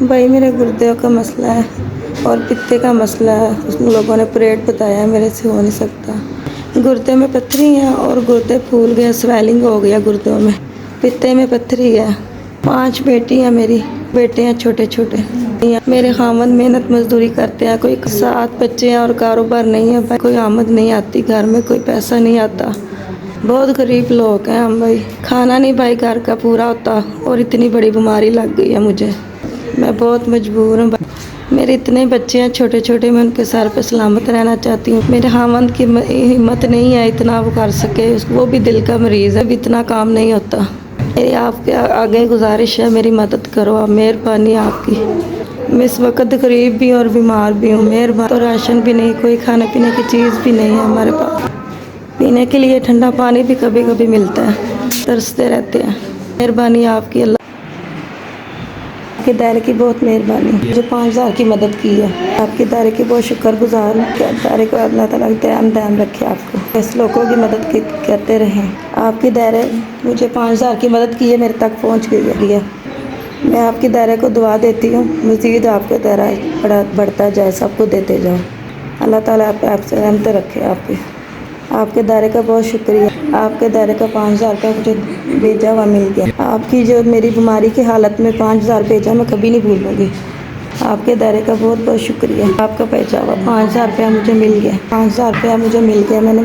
भाई मेरे गुर्दे का मसला है और पित्ते का मसला है। उन लोगों ने परेड बताया मेरे से हो नहीं सकता। गुर्दे में पत्थरी है और गुर्दे फूल गए, स्वेलिंग हो गया गुर्दों में। पित्ते में पत्थरी है। 5 बेटी हैं मेरी, बेटे हैं छोटे छोटे। मेरे खामद मेहनत मजदूरी करते हैं। कोई 7 बच्चे हैं और कारोबार नहीं है भाई, कोई आमद नहीं आती, घर में कोई पैसा नहीं आता। बहुत गरीब लोग हैं हम भाई, खाना नहीं भाई घर का पूरा होता और इतनी बड़ी बीमारी लग गई है मुझे। मैं बहुत मजबूर हूँ भाई। मेरे इतने बच्चे हैं छोटे छोटे, मैं उनके सर पे सलामत रहना चाहती हूँ। मेरे खामद की हिम्मत नहीं है इतना वो कर सके, वो भी दिल का मरीज़ है, अब इतना काम नहीं होता। मेरी आपके आगे गुजारिश है, मेरी मदद करो आप, मेहरबानी आपकी। मैं इस वक्त गरीब भी और बीमार भी हूँ, मेहरबानी। तो राशन भी नहीं, कोई खाने पीने की चीज़ भी नहीं है हमारे पास। पीने के लिए ठंडा पानी भी कभी कभी मिलता है, तरसते रहते हैं। मेहरबानी आपकी, अल्लाह आपके दायरे की बहुत मेहरबानी। जो 5000 की मदद की है, आपके दायरे की बहुत शुक्रगुजार हूँ। दायरे को अल्लाह ताला दैम रखे आपको, इस लोगों की मदद करते रहें। आपके दायरे मुझे 5000 की मदद की है, मेरे तक पहुँच गई है। मैं आपके दायरे को दुआ देती हूँ, मज़ीद आपका दायरा बढ़ता जाए, सबको देते जाओ। अल्लाह ताला आपसे रहमत रखे। आपके दायरे का बहुत शुक्रिया। आपके दायरे का 5000 का मुझे भेजा हुआ मिल गया। आपकी जो मेरी बीमारी की हालत में 5000 भेजा, मैं कभी नहीं भूलूंगी। आपके दायरे का बहुत बहुत शुक्रिया। आपका भेजा हुआ 5000 रुपया मुझे मिल गया। 5000 रुपया मुझे मिल गया। मैंने